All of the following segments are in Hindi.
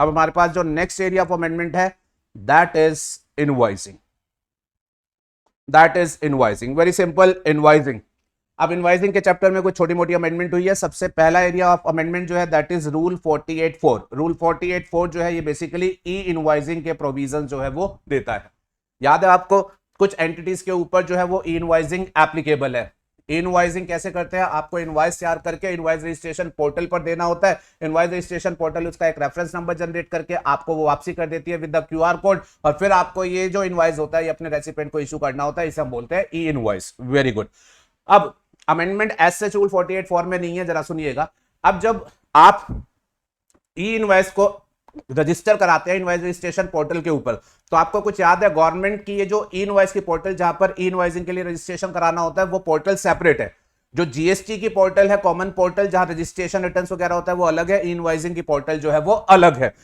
अब हमारे पास जो नेक्स्ट एरिया ऑफ अमेंडमेंट है that is invoicing, that is invoicing, very simple invoicing. अब इनवॉइसिंग के चैप्टर में कुछ छोटी मोटी अमेंडमेंट हुई है। सबसे पहला एरिया ऑफ अमेंडमेंट जो है दैट इज रूल 48.4। रूल 48.4 जो है ये बेसिकली ई इनवॉइसिंग के प्रोविजन जो है वो देता है। याद है आपको, कुछ एंटिटीज के ऊपर जो है वो ई इनवॉइसिंग एप्लीकेबल है। इनवॉइसिंग कैसे करते हैं, आपको इनवॉइस तैयार करके इनवॉइस रजिस्ट्रेशन पोर्टल पर देना होता है। इनवॉइस रजिस्ट्रेशन पोर्टल उसका एक रेफरेंस नंबर जनरेट करके आपको वो वापसी कर देती है विद द क्यूआर कोड, और फिर आपको ये जो इनवॉइस होता है ये अपने रेसिपिएंट को इशू करना होता है। इसे हम बोलते हैं ई इनवॉइस। Very good. अब अमेंडमेंट एज सच रूल 48.4 में नहीं है, जरा सुनिएगा। अब जब आप ई इनवॉइस को रजिस्टर कराते हैं इनवॉइस रजिस्ट्रेशन पोर्टल के ऊपर, तो आपको कुछ याद है, गवर्नमेंट की ये जो ई इनवॉइस की पोर्टल जहां पर ई इनवॉइसिंग के लिए रजिस्ट्रेशन कराना होता है वो पोर्टल सेपरेट है। जो जीएसटी की पोर्टल है कॉमन पोर्टल जहां रजिस्ट्रेशन रिटर्न्स वगैरह होता है वो अलग है, ई इनवॉइसिंग की पोर्टल जो है वो अलग है।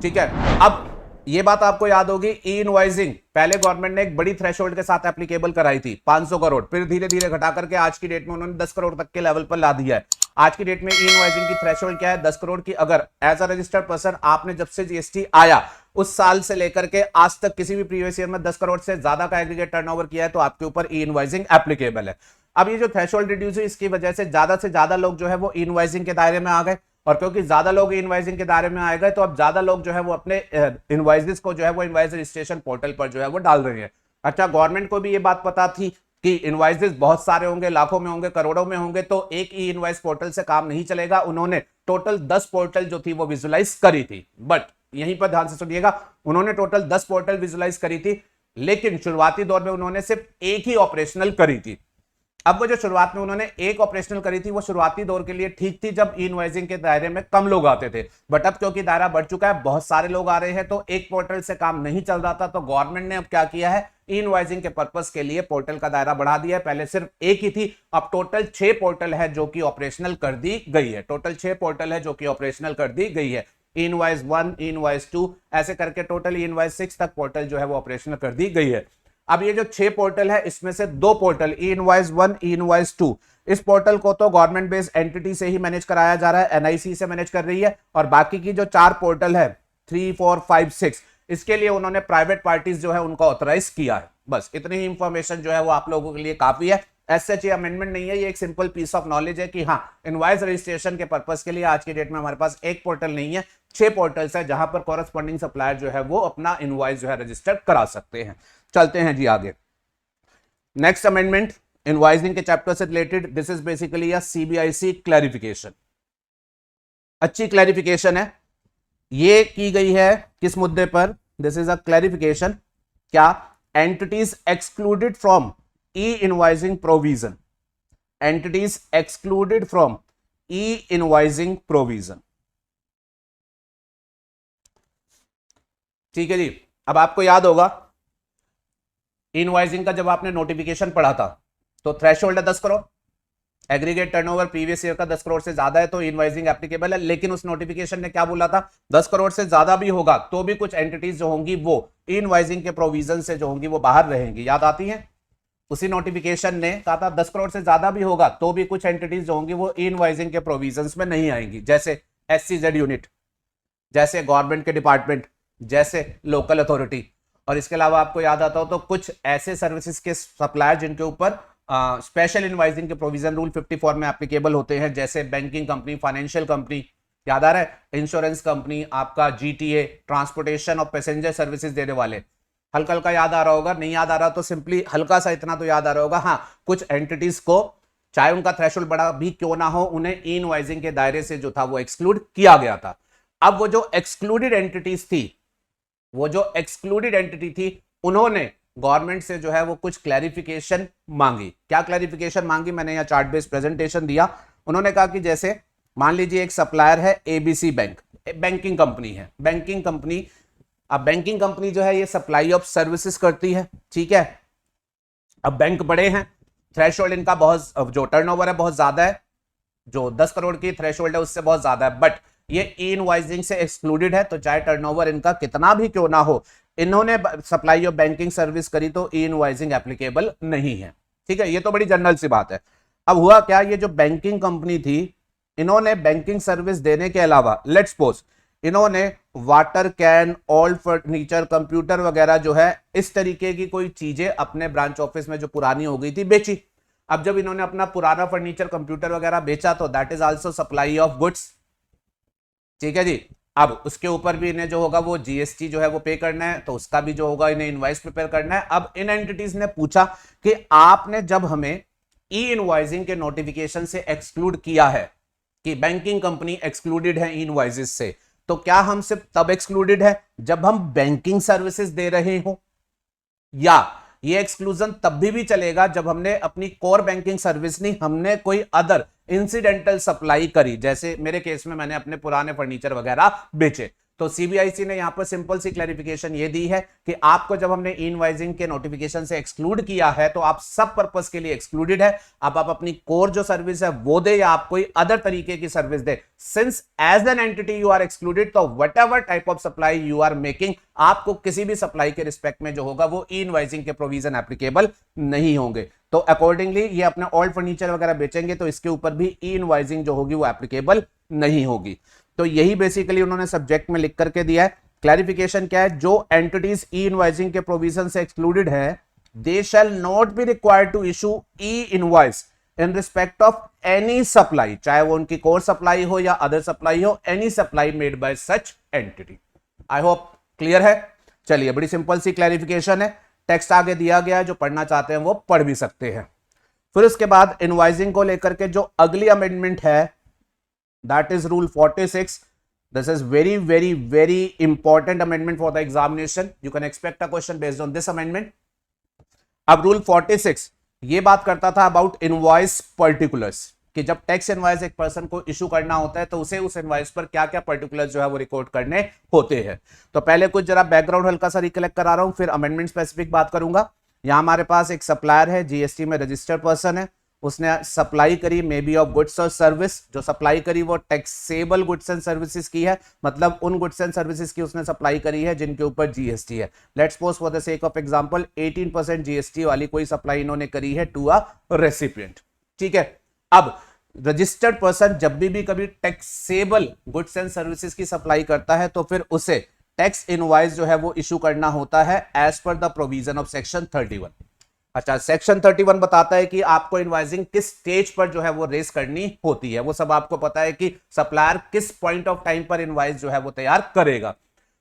ठीक है, अब ये बात आपको याद होगी, ई इनवॉइसिंग पहले गवर्नमेंट ने एक बड़ी थ्रेशोल्ड के साथ एप्लीकेबल कराई थी 500 करोड़, फिर धीरे धीरे घटा करके आज की डेट में उन्होंने 10 करोड़ तक के लेवल पर ला दिया है। आज की डेट में ई इनवॉइसिंग की थ्रेशोल्ड क्या है, 10 करोड़ की। अगर एज अ रजिस्टर्ड पर्सन आपने जब से जीएसटी आया उस साल से लेकर के आज तक किसी भी प्रीवियस ईयर में 10 करोड़ से ज्यादा का एग्रीगेट टर्नओवर किया है तो आपके ऊपर ई इनवॉइसिंग एप्लीकेबल है। अब ये जो थ्रेशोल्ड रिड्यूस हुई इसकी वजह से ज्यादा लोग जो है वो ई इनवॉइसिंग के दायरे में आ गए, और क्योंकि ज्यादा लोग इनवॉइसिंग के दायरे में आए गए तो अब ज्यादा लोग जो है वो अपने इनवॉइसेस को जो है वो इनवॉइस रजिस्ट्रेशन पोर्टल पर जो है वो डाल रहे हैं। अच्छा, गवर्नमेंट को भी ये बात पता थी कि इनवॉइसेस बहुत सारे होंगे, लाखों में होंगे, करोड़ों में होंगे, तो एक ई इनवॉइस पोर्टल से काम नहीं चलेगा। उन्होंने टोटल 10 पोर्टल जो थी वो विजुलाइज करी थी। बट यहीं पर ध्यान से सुनिएगा, उन्होंने टोटल 10 पोर्टल विजुलाइज करी थी, लेकिन शुरुआती दौर में उन्होंने सिर्फ एक ही ऑपरेशनल करी थी। अब वो जो शुरुआत में उन्होंने एक ऑपरेशनल करी थी वो शुरुआती दौर के लिए ठीक थी जब ई इनवॉइसिंग के दायरे में कम लोग आते थे। बट अब क्योंकि दायरा बढ़ चुका है, बहुत सारे लोग आ रहे हैं, तो एक पोर्टल से काम नहीं चल रहा था, तो गवर्नमेंट ने अब क्या किया है, ई इनवॉइसिंग के पर्पस के लिए पोर्टल का दायरा बढ़ा दिया है। पहले सिर्फ एक ही थी, अब टोटल 6 पोर्टल है जो कि ऑपरेशनल कर दी गई है। टोटल 6 पोर्टल है जो कि ऑपरेशनल कर दी गई है। ई इनवॉइस 1, ई इनवॉइस 2 ऐसे करके टोटल ई इनवॉइस 6 तक पोर्टल जो है वो ऑपरेशनल कर दी गई है। अब ये जो 6 पोर्टल है इसमें से 2 पोर्टल ई इनवॉइस 1, ई इनवॉइस 2, इस पोर्टल को तो गवर्नमेंट बेस्ड एंटिटी से ही मैनेज कराया जा रहा है, एनआईसी से मैनेज कर रही है, और बाकी की जो 4 पोर्टल है 3, 4, 5, 6 इसके लिए उन्होंने प्राइवेट पार्टीज जो है उनको ऑथराइज किया है। बस इतनी ही इंफॉर्मेशन जो है वो आप लोगों के लिए काफी है। ऐसे ये अमेंडमेंट नहीं है, ये एक सिंपल पीस ऑफ नॉलेज है कि हाँ, इनवॉइस रजिस्ट्रेशन के पर्पस के लिए आज की डेट में हमारे पास एक पोर्टल नहीं है, 6 पोर्टल्स है जहां पर कॉरेस्पॉन्डिंग सप्लायर जो है वो अपना इनवॉइस जो है रजिस्टर करा सकते हैं। चलते हैं जी आगे। नेक्स्ट अमेंडमेंट इनवॉइसिंग के चैप्टर से related, this is basically a CBIC clarification. अच्छी क्लैरिफिकेशन है, ये की गई है किस मुद्दे पर, दिस इज अ क्लैरिफिकेशन, क्या entities excluded from E invoicing provision, entities excluded from E invoicing provision. ठीक है जी। अब आपको याद होगा इनवॉइसिंग का जब आपने नोटिफिकेशन पढ़ा था तो थ्रेशोल्ड है 10 crore, aggregate turnover previous year का 10 करोड़ से ज्यादा है तो इनवॉइसिंग एप्लीकेबल है। लेकिन उस नोटिफिकेशन ने क्या बोला था, 10 करोड़ से ज्यादा भी होगा तो भी कुछ एंटिटीज जो होंगी वो इनवॉइसिंग के प्रोविजन से जो होंगी वो बाहर रहेंगी। याद आती है, उसी नोटिफिकेशन ने कहा था 10 करोड़ से ज्यादा भी होगा तो भी कुछ एंटिटीज जो होंगी वो इनवॉइसिंग के प्रोविजन में नहीं आएंगी, जैसे SCZ यूनिट, जैसे गवर्नमेंट के डिपार्टमेंट, जैसे लोकल अथॉरिटी। और इसके अलावा आपको याद आता हो तो कुछ ऐसे सर्विसेज के सप्लायर जिनके ऊपर स्पेशल इनवॉइसिंग के प्रोविजन रूल 54 में एप्लीकेबल होते हैं, जैसे बैंकिंग कंपनी, फाइनेंशियल कंपनी, याद आ रहा है, इंश्योरेंस कंपनी, आपका GTA, ट्रांसपोर्टेशन और पैसेंजर सर्विसेज देने वाले। हल्का हल्का याद आ रहा होगा, नहीं याद आ रहा तो सिंपली हल्का सा इतना तो याद आ रहा होगा, हाँ, कुछ एंटिटीज को चाहे उनका थ्रेशोल्ड बड़ा भी क्यों ना हो उन्हें ई इनवॉइसिंग के दायरे से जो था वो एक्सक्लूड किया गया था। अब वो जो एक्सक्लूडेड एंटिटीज थी, वो जो एक्सक्लूडेड एंटिटी थी, उन्होंने गवर्नमेंट से जो है वो कुछ क्लैरिफिकेशन मांगी। क्या क्लैरिफिकेशन मांगी, मैंने यहाँ चार्ट बेस्ड प्रेजेंटेशन दिया। उन्होंने कहा कि जैसे मान लीजिए एक सप्लायर है ABC बैंक, बैंकिंग कंपनी है, बैंकिंग कंपनी। अब बैंकिंग कंपनी जो है ये सप्लाई ऑफ सर्विसेज करती है, ठीक है। अब बैंक बड़े हैं, थ्रेशोल्ड इनका बहुत, जो टर्नओवर है बहुत ज्यादा है, जो 10 करोड़ की थ्रेशोल्ड है उससे बहुत ज्यादा है, बट ये ई इनवॉइसिंग से एक्सक्लूडेड है, तो चाहे टर्नओवर इनका कितना भी क्यों ना हो, इन्होंने सप्लाई ऑफ बैंकिंग सर्विस करी तो ई इनवॉइसिंग एप्लीकेबल नहीं है। ठीक है, ये तो बड़ी जनरल सी बात है। अब हुआ क्या, ये जो बैंकिंग कंपनी थी, इन्होंने बैंकिंग सर्विस देने के अलावा, लेट्स सपोज इन्होंने water can, old furniture, computer वगैरह जो है इस तरीके की कोई चीजें अपने ब्रांच ऑफिस में जो पुरानी हो गई थी बेची। अब जब इन्होंने अपना पुराना फर्नीचर, कंप्यूटर वगैरह बेचा तो that is also supply of goods. ठीक है जी। अब उसके ऊपर भी इन्हें जो होगा वो जीएसटी जो है वो पे करना है, तो उसका भी जो होगा इन्हें इनवॉइस प्रिपेयर करना है। अब इन एंटिटीज ने पूछा कि आपने जब हमें ई इनवॉइसिंग के नोटिफिकेशन से एक्सक्लूड किया है कि बैंकिंग कंपनी एक्सक्लूडेड है ई इनवॉइसेस से, तो क्या हम सिर्फ तब एक्सक्लूडेड है जब हम बैंकिंग सर्विसेज दे रहे हो, या ये एक्सक्लूजन तब भी चलेगा जब हमने अपनी कोर बैंकिंग सर्विस नहीं, हमने कोई अदर इंसिडेंटल सप्लाई करी, जैसे मेरे केस में मैंने अपने पुराने फर्नीचर वगैरह बेचे। तो सीबीआईसी ने यहां पर सिंपल सी क्लैरिफिकेशन ये दी है कि आपको जब हमने इनवाइजिंग के नोटिफिकेशन से एक्सक्लूड किया है तो आप सब पर्पस के लिए एक्सक्लूडेड है। अब आप अपनी कोर जो सर्विस है वो दे या आप कोई अदर तरीके की सर्विस दे, since as an entity you are excluded, तो whatever type of supply you are making, आपको किसी भी सप्लाई के रिस्पेक्ट में जो होगा वो ई इनवाइजिंग के प्रोविजन एप्लीकेबल नहीं होंगे। तो अकॉर्डिंगली ये अपना ओल्ड फर्नीचर वगैरह बेचेंगे तो इसके ऊपर भी ई इनवाइजिंग जो होगी वो एप्लीकेबल नहीं होगी। तो यही बेसिकली उन्होंने सब्जेक्ट में लिख करके दिया है। क्लैरिफिकेशन क्या है, जो एंटिटीज ई इनवाइसिंग के प्रोविजन से एक्सक्लूडेड है, they shall not be required to issue e invoice in respect of any supply, चाहे वो उनकी कोर सप्लाई हो या अदर सप्लाई हो, any supply made by such entity. I hope clear है। चलिए, बड़ी सिंपल सी क्लैरिफिकेशन है। टेक्स्ट आगे दिया गया है, जो पढ़ना चाहते हैं वो पढ़ भी सकते हैं। फिर उसके बाद इनवॉइसिंग को लेकर के जो अगली अमेंडमेंट है, that is rule 46. This is very important amendment for the examination. You can expect a question based on this amendment. अब रूल 46 ये बात करता था अबाउट इनवॉइस पर्टिकुलर्स, कि जब टैक्स इनवॉइस एक पर्सन को इशू करना होता है तो उसे उस इनवॉइस पर क्या क्या पर्टिकुलर्स जो है वो रिकॉर्ड करने होते हैं। तो पहले कुछ जरा बैकग्राउंड हल्का सा रिकलेक्ट करा रहा हूं, फिर अमेंडमेंट स्पेसिफिक बात करूंगा। यहां हमारे पास एक सप्लायर है, जीएसटी में रजिस्टर्ड पर्सन है, उसने सप्लाई करी मे बी ऑफ गुड्स और सर्विस, जो सप्लाई करी वो टैक्सेबल गुड्स एंड सर्विसेज की है, मतलब उन गुड्स एंड सर्विसेज की उसने सप्लाई करी है जिनके ऊपर जीएसटी है। Let's suppose for the sake of example 18% GST वाली कोई सप्लाई इन्होंने करी है टू अ रेसिपिएंट। ठीक है। अब रजिस्टर्ड पर्सन जब भी कभी टैक्सेबल गुड्स एंड सर्विसेज की सप्लाई करता है तो फिर उसे टैक्स इनवॉइस जो है वो इशू करना होता है as per the provision of section 31। अच्छा, सेक्शन 31 बताता है कि आपको इनवॉइसिंग किस स्टेज पर जो है वो रेस करनी होती है। वो सब आपको पता है कि सप्लायर किस पॉइंट ऑफ टाइम पर इनवॉइस जो है वो तैयार करेगा।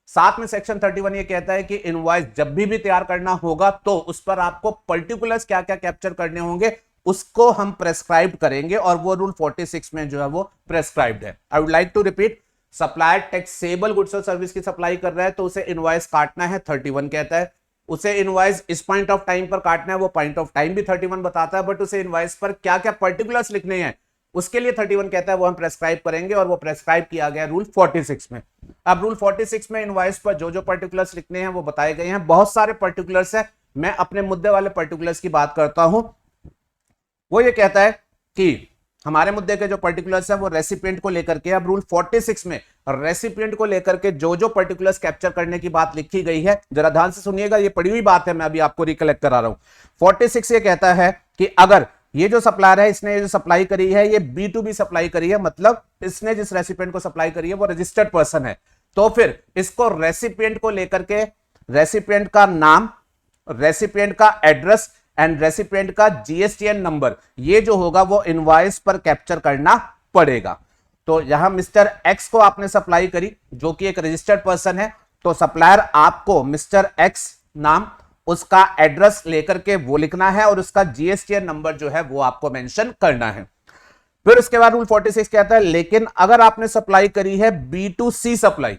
साथ में सेक्शन 31 ये कहता है कि इनवॉइस जब भी तैयार करना होगा तो उस पर आपको पर्टिकुलर्स क्या क्या कैप्चर करने होंगे उसको हम प्रेस्क्राइब करेंगे, और वो रूल 46 में जो है वो प्रेस्क्राइब्ड है। I would like to repeat, supplier taxable goods और सर्विस की सप्लाई कर रहा है तो उसे इनवॉइस काटना है, 31 कहता है। उसे इनवॉइस इस पॉइंट ऑफ टाइम पर काटना है, वो पॉइंट ऑफ टाइम भी 31 बताता है, बट उसे इनवॉइस पर क्या क्या पर्टिकुलर्स लिखने हैं उसके लिए 31 कहता है वो हम प्रेस्क्राइब करेंगे, और वो प्रेस्क्राइब किया गया रूल 46 में। अब रूल 46 में इनवॉइस पर जो जो पर्टिकुलर्स लिखने हैं वो बताए गए हैं। बहुत सारे पर्टिकुलर्स है, मैं अपने मुद्दे वाले पर्टिकुलर्स की बात करता हूं। वो ये कहता है कि हमारे मुद्दे के जो पर्टिकुलर्स है वो रेसिपिएंट को लेकर के, अब रूल 46 में रेसिपिएंट को लेकर के जो जो पर्टिकुलर्स कैप्चर करने की बात लिखी गई है, जरा ध्यान से सुनिएगा, ये पढ़ी हुई बात है, मैं अभी आपको रिकलेक्ट करा रहा हूं। 46 ये कहता है कि अगर ये जो सप्लायर है इसने जो सप्लाई करी है ये B2B सप्लाई करी है, मतलब इसने जिस रेसिपिएंट को सप्लाई करी है वो रजिस्टर्ड पर्सन है, तो फिर इसको रेसिपिएंट को लेकर के रेसिपिएंट का नाम, रेसिपिएंट का एड्रेस एंड रेसिपिएंट का जीएसटीएन नंबर, ये जो होगा वो इनवॉइस पर कैप्चर करना पड़ेगा। तो यहां मिस्टर एक्स को आपने सप्लाई करी जो कि एक रजिस्टर्ड पर्सन है, तो सप्लायर आपको मिस्टर एक्स नाम, उसका एड्रेस लेकर के वो लिखना है और उसका जीएसटीएन नंबर जो है वो आपको मेंशन करना है। फिर उसके बाद रूल 46 कहता है लेकिन अगर आपने सप्लाई करी है B2C सप्लाई,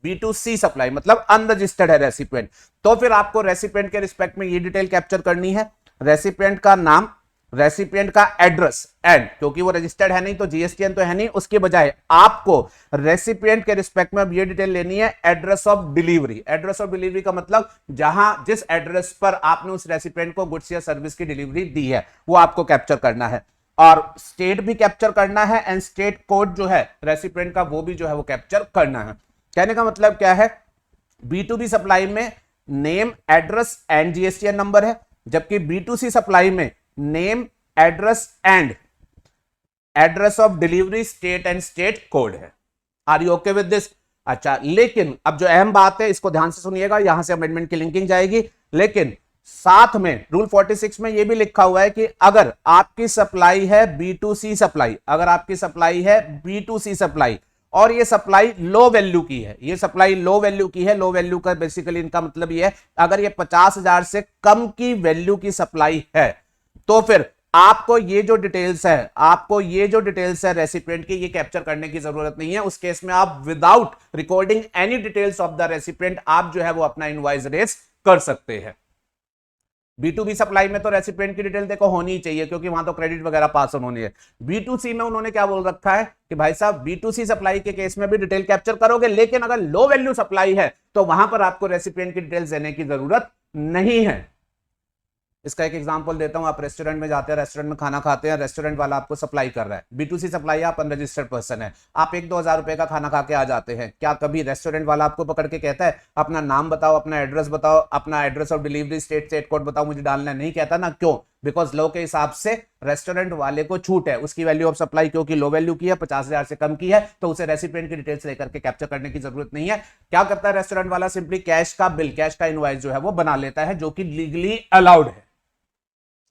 B2C सप्लाई मतलब अनरजिस्टर्ड है रेसिपिएंट, तो फिर आपको रेसिपिएंट के रिस्पेक्ट में ये डिटेल कैप्चर करनी है, रेसिपिएंट का नाम, रेसिपिएंट का एड्रेस एंड, क्योंकि वो रजिस्टर्ड है नहीं तो जीएसटीएन तो है नहीं, उसके बजाय आपको रेसिपिएंट के रिस्पेक्ट में अब ये डिटेल लेनी है, address of delivery. Address of delivery का मतलब जहां जिस एड्रेस पर आपने उस रेसिपिएंट को गुड्स या सर्विस की डिलीवरी दी है वो आपको कैप्चर करना है, और स्टेट भी कैप्चर करना है एंड स्टेट कोड जो है रेसिपिएंट का वो भी जो है वो कैप्चर करना है। कहने का मतलब क्या है, B2B सप्लाई में name, address and GSTN number है, जबकि B2C सप्लाई में name, address and address of delivery, state and state code है। Are you okay with this? अच्छा, लेकिन अब जो अहम बात है इसको ध्यान से सुनिएगा, यहां से अमेंडमेंट की लिंकिंग जाएगी, लेकिन साथ में रूल 46 में यह भी लिखा हुआ है कि अगर आपकी सप्लाई है B2C सप्लाई, अगर आपकी सप्लाई है B2C सप्लाई और ये सप्लाई लो वैल्यू की है, ये सप्लाई लो वैल्यू की है, लो वैल्यू का बेसिकली इनका मतलब ये है अगर ये 50,000 से कम की वैल्यू की सप्लाई है तो फिर आपको ये जो डिटेल्स है, आपको ये जो डिटेल्स है रेसिपिएंट की, ये कैप्चर करने की जरूरत नहीं है। उस केस में आप without recording any details of the recipient आप जो है वो अपना इनवॉइस रेस कर सकते हैं। B2B सप्लाई में तो रेसिपिएंट की डिटेल देखो होनी ही चाहिए क्योंकि वहां तो क्रेडिट वगैरह पास ऑन होनी है। B2C में उन्होंने क्या बोल रखा है कि भाई साहब B2C सप्लाई के केस में भी डिटेल कैप्चर करोगे, लेकिन अगर लो वैल्यू सप्लाई है तो वहां पर आपको रेसिपिएंट की डिटेल्स देने की जरूरत नहीं है। इसका एक एग्जांपल देता हूं, आप रेस्टोरेंट में जाते हैं, रेस्टोरेंट में खाना खाते हैं, रेस्टोरेंट वाला आपको सप्लाई कर रहा है, B2C सप्लाई, आप अनरजिस्टर्ड पर्सन है, आप 1-2 हजार रुपए का खाना खा के आ जाते हैं, क्या कभी रेस्टोरेंट वाला आपको पकड़ के कहता है अपना नाम बताओ, अपना एड्रेस बताओ, अपना address of delivery state code बताओ, मुझे डालना नहीं कहता ना? क्यों? बिकॉज लो के हिसाब से रेस्टोरेंट वाले को छूट है, उसकी वैल्यू ऑफ सप्लाई क्योंकि लो वैल्यू की है, 50,000 से कम की है, तो उसे रेसिपिएंट की डिटेल्स लेकर के कैप्चर करने की जरूरत नहीं है। क्या करता है रेस्टोरेंट वाला? सिंपली कैश का बिल, कैश का इनवॉइस जो है वो बना लेता है, जो कि लीगली अलाउड है।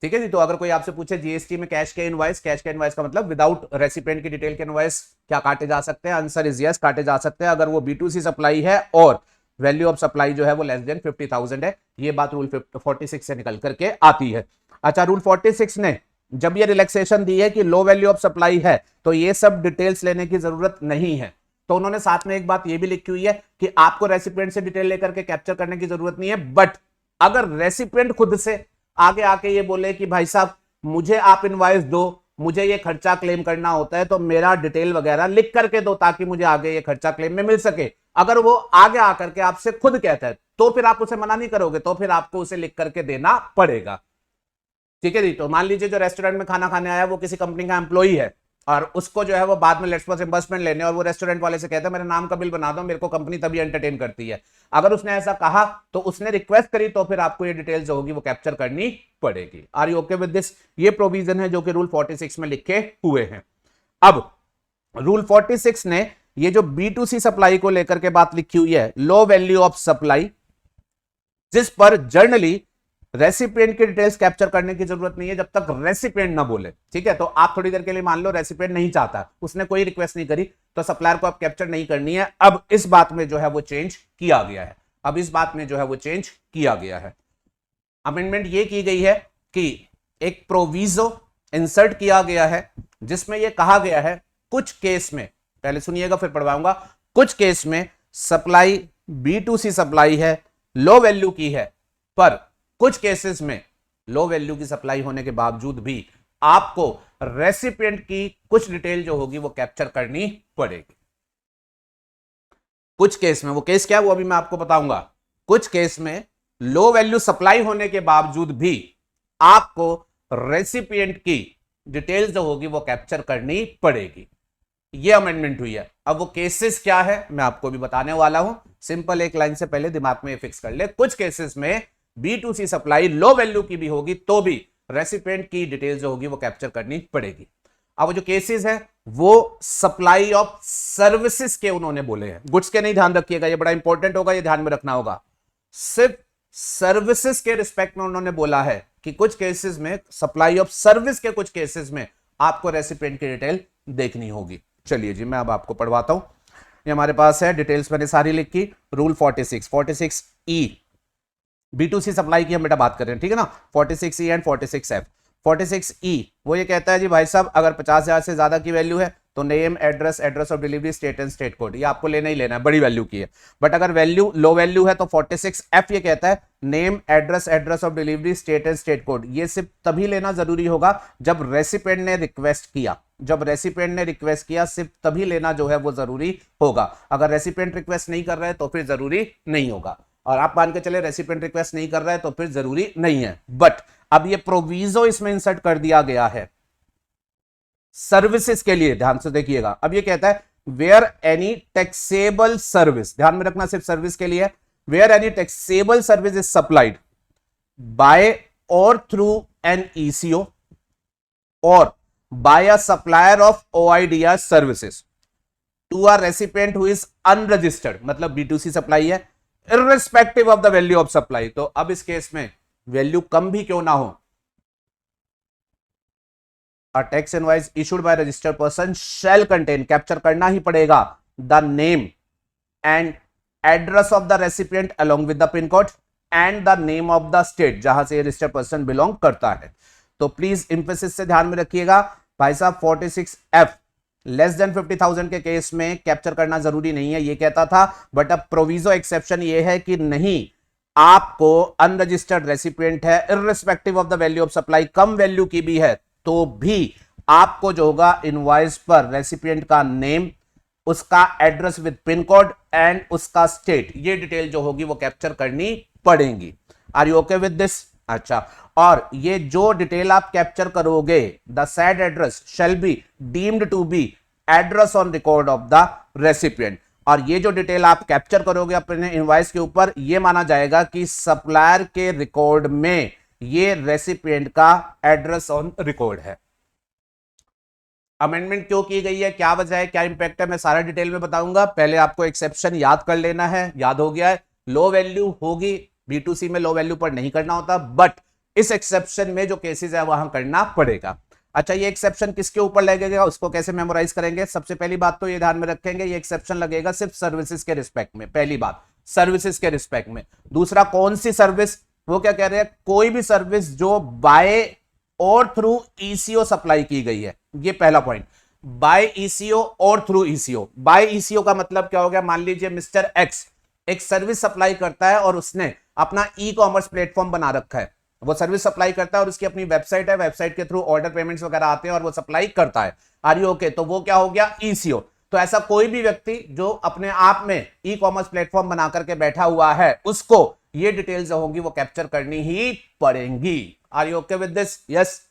ठीक है जी। तो अगर कोई आपसे पूछे जीएसटी में कैश के इनवॉइस, कैश के इनवॉइस का मतलब विदाउट रेसिपिएंट की डिटेल के इनवॉइस क्या काटे जा सकते हैं? आंसर इज यस, काटे जा सकते हैं अगर वो B2C सप्लाई है और वैल्यू ऑफ सप्लाई जो है वो लेस देन 50,000 है। ये बात रूल 46 से निकल करके आती है। अच्छा, रूल 46 ने जब ये रिलैक्सेशन दी है कि लो वैल्यू ऑफ सप्लाई है तो ये सब डिटेल्स लेने की जरूरत नहीं है, तो उन्होंने साथ में एक बात ये भी लिखी हुई है कि आपको रेसिपिएंट से डिटेल लेकर के कैप्चर करने की जरूरत नहीं है, बट अगर रेसिपिएंट खुद से आगे आके ये बोले कि भाई साहब मुझे आप इनवॉइस दो, मुझे ये खर्चा क्लेम करना होता है तो मेरा डिटेल वगैरह लिख करके दो ताकि मुझे आगे ये खर्चा क्लेम में मिल सके, अगर वो आगे आकर के आपसे खुद कहता है तो फिर आप उसे मना नहीं करोगे, तो फिर आपको उसे लिख करके देना पड़ेगा। ठीक है जी। तो मान लीजिए जो रेस्टोरेंट में खाना खाने आया वो किसी कंपनी का एम्प्लॉई है और उसको जो है वो बाद में लेट्स सपोज रिम्बर्समेंट लेने, और वो रेस्टोरेंट वाले से कहता है मेरे नाम का बिल बना दो, मेरे को कंपनी तभी एंटरटेन करती है, अगर उसने ऐसा कहा तो उसने रिक्वेस्ट करी तो फिर आपको ये डिटेल्स जो होगी वो कैप्चर करनी पड़ेगी। Are you okay with this? ये प्रोविजन है जो कि रूल 46 में लिखे हुए हैं। अब रूल 46 ने ये जो B2C सप्लाई को लेकर के बात लिखी हुई है, लो वैल्यू ऑफ सप्लाई, जिस पर जर्नली रेसिपिएंट की डिटेल्स कैप्चर करने की जरूरत नहीं है जब तक रेसिपिएंट ना बोले। ठीक है, तो आप थोड़ी देर के लिए मान लो रेसिपिएंट नहीं चाहता, उसने कोई रिक्वेस्ट नहीं करी, तो सप्लायर को आप कैप्चर नहीं करनी है। अब इस बात में जो है वो चेंज किया गया है, अब इस बात में जो है वो चेंज किया गया है। अमेंडमेंट ये की गई है कि एक प्रोविजो इंसर्ट किया गया है जिसमें यह कहा गया है कुछ केस में, पहले सुनिएगा फिर पढ़वाऊंगा, कुछ केस में सप्लाई B2C सप्लाई है, लो वैल्यू की है, पर कुछ केसेस में लो वैल्यू की सप्लाई होने के बावजूद भी आपको रेसिपिएंट की कुछ डिटेल जो होगी वो कैप्चर करनी पड़ेगी। कुछ केस में, वो केस क्या है वो अभी मैं आपको बताऊंगा। कुछ केस में लो वैल्यू सप्लाई होने के बावजूद भी आपको रेसिपिएंट की डिटेल जो होगी वो कैप्चर करनी पड़ेगी। ये अमेंडमेंट हुई है। अब वो केसेस क्या है मैं आपको भी बताने वाला हूं, सिंपल एक लाइन से पहले दिमाग में फिक्स कर ले। कुछ केसेस में B2C सप्लाई लो वैल्यू की भी होगी तो भी रेसिपिएंट की डिटेल जो होगी वो कैप्चर करनी पड़ेगी। अब जो केसेस है वो सप्लाई ऑफ सर्विसेज के उन्होंने बोले हैं, गुड्स के नहीं, ध्यान रखिएगा, ये बड़ा इंपॉर्टेंट होगा, ये ध्यान में रखना होगा। सिर्फ सर्विसेज के रिस्पेक्ट में उन्होंने बोला है कि कुछ केसेस में सप्लाई ऑफ सर्विस के कुछ केसेस में आपको रेसिपिएंट की डिटेल देखनी होगी। चलिए जी, मैं अब आपको पढ़वाता हूं। ये हमारे पास है, डिटेल्स मैंने सारी लिखी। रूल 46E B2C सप्लाई की हम बेटा बात कर रहे हैं, ठीक है ना, 46E एंड 46F। 46E वो ये कहता है जी भाई साहब अगर 50,000 से ज्यादा की वैल्यू है तो name, address, address of delivery, state and state code, ये आपको लेना ही लेना है, बड़ी वैल्यू की है। बट अगर वैल्यू लो वैल्यू है तो 46F ये कहता है name, address, address of delivery, state and state code, ये सिर्फ तभी लेना जरूरी होगा जब रेसिपिएंट ने रिक्वेस्ट किया, जब रेसिपिएंट ने रिक्वेस्ट किया सिर्फ तभी लेना जो है वो जरूरी होगा। अगर रेसिपिएंट रिक्वेस्ट नहीं कर रहे तो फिर जरूरी नहीं होगा, और आप मान के चले रेसिपिएंट रिक्वेस्ट नहीं कर रहा है तो फिर जरूरी नहीं है। बट अब ये प्रोविजो इसमें इंसर्ट कर दिया गया है सर्विसेज के लिए, ध्यान से देखिएगा। अब ये कहता है वेयर एनी टैक्सेबल सर्विस, ध्यान में रखना सिर्फ सर्विस के लिए, where any taxable service is supplied by और थ्रू एन ECO और by a supplier of OIDR services, to a recipient who is unregistered, मतलब B2C सप्लाई है, irrespective of the value of supply. तो अब इस केस में वैल्यू कम भी क्यों ना हो, a tax invoice issued by registered person shall contain, capture करना ही पड़ेगा, the name and address of the recipient along with the pin code and the name of the state जहां से रजिस्टर्ड पर्सन बिलोंग करता है। तो प्लीज इंफेसिस से ध्यान में रखिएगा भाई साहब, 46F लेस देन 50,000 के केस में कैप्चर करना जरूरी नहीं है, ये कहता था। बट अब प्रोविजो एक्सेप्शन ये है कि नहीं, आपको अनरजिस्टर्ड रेसिपिएंट है, irrespective of the value of supply, come value की भी है तो भी आपको जो होगा इनवॉइस पर रेसिपिएंट का नेम, उसका address with pin code and उसका स्टेट, ये डिटेल जो होगी वो कैप्चर करनी पड़ेगी। Are you okay with this? अच्छा, और ये जो डिटेल आप कैप्चर करोगे, the said address shall be deemed to be address on record of the recipient. और ये जो डिटेल आप कैप्चर करोगे अपने इनवॉइस के ऊपर, ये माना जाएगा कि सप्लायर के रिकॉर्ड में ये रेसिपिएंट का एड्रेस ऑन रिकॉर्ड है। अमेंडमेंट क्यों की गई है, क्या वजह है, क्या इंपैक्ट है, मैं सारा डिटेल में बताऊंगा। पहले आपको एक्सेप्शन याद कर लेना है, याद हो गया है। लो वैल्यू होगी, B2C में लो वैल्यू पर नहीं करना होता, बट इस एक्सेप्शन में जो केसेस है वहां करना पड़ेगा। अच्छा, ये एक्सेप्शन किसके ऊपर लगेगा, उसको कैसे मेमोराइज करेंगे? सबसे पहली बात तो ये ध्यान में रखेंगे, ये एक्सेप्शन लगेगा सिर्फ सर्विसेज के रिस्पेक्ट में। पहली बात, सर्विसेज के रिस्पेक्ट में। दूसरा, कौन सी सर्विस, वो क्या कह रहे हैं, कोई भी सर्विस जो बाय और थ्रू ECO सप्लाई की गई है, ये पहला पॉइंट। बाय ECO और थ्रू ECO। बाय ECO का मतलब क्या हो गया, मान लीजिए मिस्टर एक्स एक सर्विस सप्लाई करता है और उसने अपना E-कॉमर्स प्लेटफॉर्म बना रखा है, वो सर्विस सप्लाई करता है और उसकी अपनी वेबसाइट है, वेबसाइट के थ्रू ऑर्डर पेमेंट्स वगैरह आते हैं और वो सप्लाई करता है। Are you okay? तो वो क्या हो गया, ECO। तो ऐसा कोई भी व्यक्ति जो अपने आप में E-कॉमर्स प्लेटफॉर्म बना करके बैठा हुआ है, उसको ये डिटेल्स होंगी वो कैप्चर करनी ही पड़ेंगी। Are you okay with this? Yes.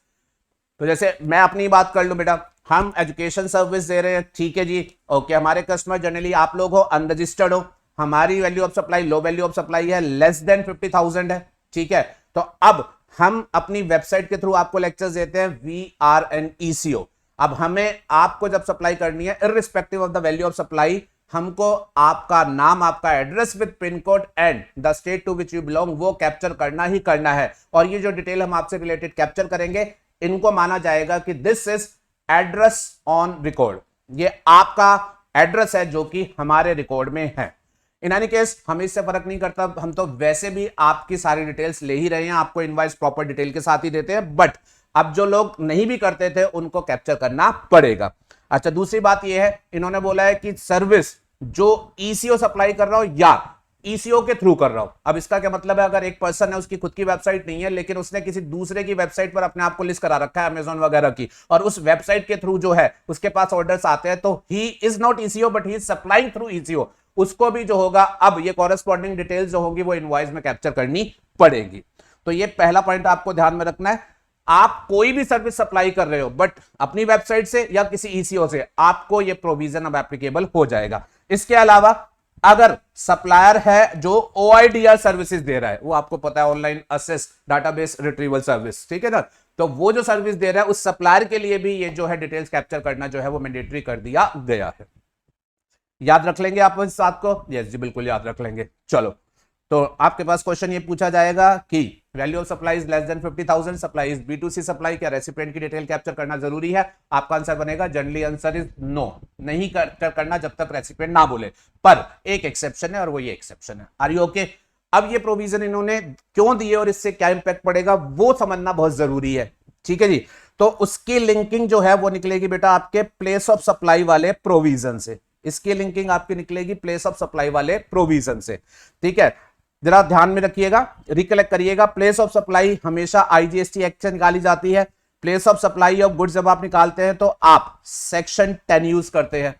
तो जैसे मैं अपनी बात कर लूं बेटा, हम एजुकेशन सर्विस दे रहे हैं, ठीक है जी, ओके। हमारे कस्टमर जनरली आप लोग हो, अनरजिस्टर्ड हो, हमारी value of supply, low value of supply है, लेस देन 50,000 है, ठीक है। तो अब हम अपनी वेबसाइट के थ्रू आपको लेक्चर्स देते हैं, VRN ECO। अब हमें आपको जब सप्लाई करनी है, irrespective of the value of supply, हमको आपका नाम, आपका address with pin code and the state to which you belong, वो कैप्चर करना ही करना है। और ये जो डिटेल हम आपसे रिलेटेड कैप्चर करेंगे, इनको माना जाएगा कि this is address on record, ये आपका एड्रेस है जो कि हमारे रिकॉर्ड में है। इन एनी केस हमें इससे फर्क नहीं करता, हम तो वैसे भी आपकी सारी डिटेल्स ले ही रहे हैं, आपको इनवॉइस प्रॉपर डिटेल के साथ ही देते हैं, बट अब जो लोग नहीं भी करते थे उनको कैप्चर करना पड़ेगा। अच्छा, दूसरी बात यह है, इन्होंने बोला है कि सर्विस जो ECO सप्लाई कर रहा हो या ECO के थ्रू कर रहा हो। अब इसका क्या मतलब है, अगर एक पर्सन है, उसकी खुद की वेबसाइट नहीं है, लेकिन उसने किसी दूसरे की वेबसाइट पर अपने आप को लिस्ट करा रखा है, अमेजॉन वगैरह की, और उस वेबसाइट के थ्रू जो है उसके पास ऑर्डर्स आते हैं, तो he is not ECO but he is supplying through ECO, उसको भी जो होगा अब ये कॉरेस्पॉन्डिंग डिटेल्स जो होंगी वो इनवॉइस में कैप्चर करनी पड़ेगी। तो ये पहला पॉइंट आपको ध्यान में रखना है। आप कोई भी सर्विस सप्लाई कर रहे हो बट अपनी वेबसाइट से या किसी ECO से, आपको ये प्रोविजन अब एप्लीकेबल हो जाएगा। इसके अलावा अगर सप्लायर है जो OIDR सर्विसेज दे रहा है, वो आपको पता है, online assess database retrieval service, ठीक है ना, तो वो जो सर्विस दे रहा है उस सप्लायर के लिए भी ये जो है डिटेल्स कैप्चर करना जो है वो मैंडेटरी कर दिया गया है। याद रख लेंगे आप इस बात को? यस जी, बिल्कुल याद रख लेंगे। चलो, तो आपके पास क्वेश्चन ये पूछा जाएगा कि value of supply is less than 50,000, supply is B2C supply, क्या रेसिपिएंट की डिटेल कैप्चर करना जरूरी है? आपका आंसर बनेगा जनरली आंसर इज नो, नहीं कैप्चर करना जब तक रेसिपिएंट ना बोले। पर एक एक्सेप्शन है और वो ये एक्सेप्शन है। Are you okay? अब ये प्रोविजन इन्होंने क्यों दिए और इससे क्या इंपैक्ट पड़ेगा वो समझना बहुत जरूरी है, ठीक है जी। तो उसकी लिंकिंग जो है वो निकलेगी बेटा आपके प्लेस ऑफ सप्लाई वाले प्रोविजन से, इसकी लिंकिंग आपकी निकलेगी प्लेस ऑफ सप्लाई वाले प्रोविजन से, ठीक है। जरा ध्यान में रखिएगा, रिकलेक्ट करिएगा, प्लेस ऑफ सप्लाई हमेशा IGST एक्ट से निकाली जाती है। Place of supply of goods जब आप निकालते हैं तो आप सेक्शन 10 यूज करते हैं,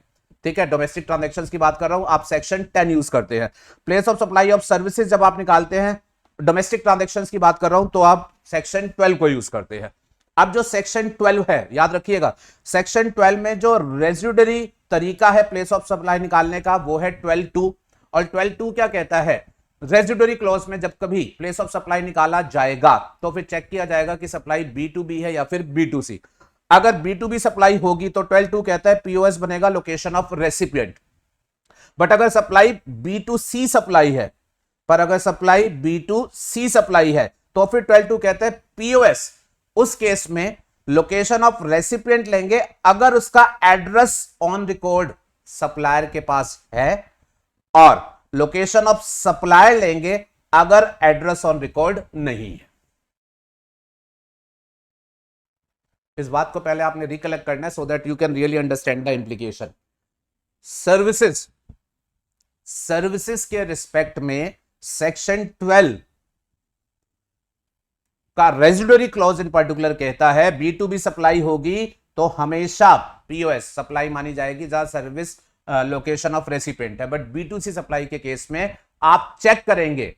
ठीक है। डोमेस्टिक ट्रांजैक्शंस की बात कर रहा हूं, आप सेक्शन 10 यूज करते हैं। Place of supply of services जब आप निकालते हैं, डोमेस्टिक ट्रांजैक्शंस की बात कर रहा हूं, तो आप सेक्शन 12 को यूज करते हैं। अब जो सेक्शन 12 है, याद रखिएगा, सेक्शन 12 में जो रेजिडरी तरीका है प्लेस ऑफ सप्लाई निकालने का वो है 12(2). और 12(2) क्या कहता है, रेजिडरी क्लॉज में जब कभी प्लेस ऑफ सप्लाई निकाला जाएगा तो फिर चेक किया जाएगा कि सप्लाई B2B है या फिर B2C। अगर B2B सप्लाई होगी तो 12(2) कहता है POS बनेगा लोकेशन ऑफ रेसिपिएंट। बट अगर सप्लाई B2C सप्लाई है, पर अगर सप्लाई B2C सप्लाई है तो फिर 12(2) कहता है POS उस केस में लोकेशन ऑफ रेसिपिएंट लेंगे अगर उसका एड्रेस ऑन रिकॉर्ड सप्लायर के पास है, और लोकेशन ऑफ सप्लायर लेंगे अगर एड्रेस ऑन रिकॉर्ड नहीं है। इस बात को पहले आपने रिकलेक्ट करना है so that you can really understand the implication. Services के रिस्पेक्ट में सेक्शन 12 का रेजिडुअरी क्लॉज इन पर्टिकुलर कहता है B2B सप्लाई होगी तो हमेशा POS सप्लाई मानी जाएगी जहां सर्विस लोकेशन ऑफ रेसिपिएंट है। बट B2C सप्लाई के केस में आप चेक करेंगे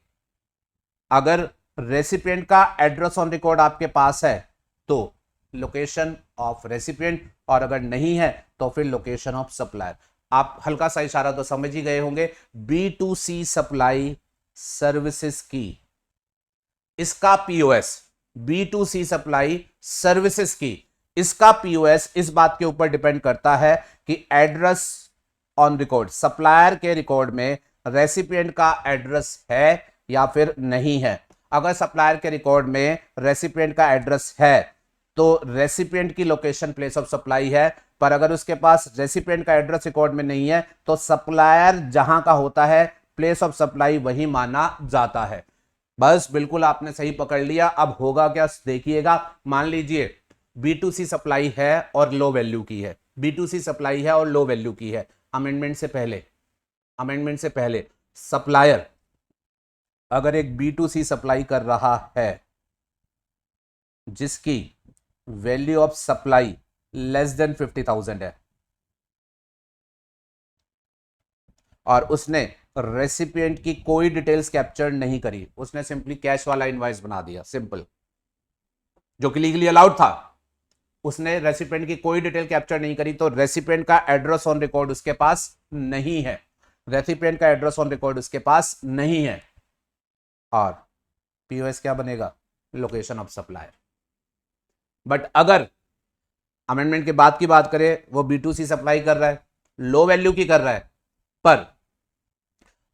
अगर रेसिपिएंट का एड्रेस ऑन रिकॉर्ड आपके पास है तो लोकेशन ऑफ रेसिपिएंट, और अगर नहीं है तो फिर लोकेशन ऑफ सप्लायर। आप हल्का सा इशारा तो समझ ही गए होंगे। B2C सप्लाई सर्विसेज की, इसका POS, B2C सप्लाई सर्विसेज की, इसका POS इस बात के ऊपर डिपेंड करता है कि एड्रेस ऑन रिकॉर्ड सप्लायर के रिकॉर्ड में रेसिपिएंट का एड्रेस है या फिर नहीं है। अगर सप्लायर के रिकॉर्ड में रेसिपिएंट का एड्रेस है तो रेसिपिएंट की लोकेशन प्लेस ऑफ सप्लाई है, पर अगर उसके पास रेसिपिएंट का एड्रेस रिकॉर्ड में नहीं है तो सप्लायर जहां का होता है प्लेस ऑफ सप्लाई वही माना जाता है। बस बिल्कुल आपने सही पकड़ लिया। अब होगा क्या देखिएगा। मान लीजिए B2C सप्लाई है और लो वैल्यू की है, B2C सप्लाई है और लो वैल्यू की है। अमेंडमेंट से पहले सप्लायर अगर एक B2C सप्लाई कर रहा है जिसकी value of supply less than 50,000 है और उसने रेसिपिएंट की कोई डिटेल्स कैप्चर नहीं करी, उसने सिंपली कैश वाला इनवॉइस बना दिया, सिंपल, जो कि लीगली अलाउड था। उसने रेसिपिएंट की कोई डिटेल कैप्चर नहीं करी तो रेसिपिएंट का एड्रेस ऑन रिकॉर्ड उसके पास नहीं है, रेसिपिएंट का एड्रेस ऑन रिकॉर्ड उसके पास नहीं है, और POS क्या बनेगा? Location of supplier. बट अगर अमेंडमेंट के बाद की बात करें, वो B2C सप्लाई कर रहा है, लो वैल्यू की कर रहा है, पर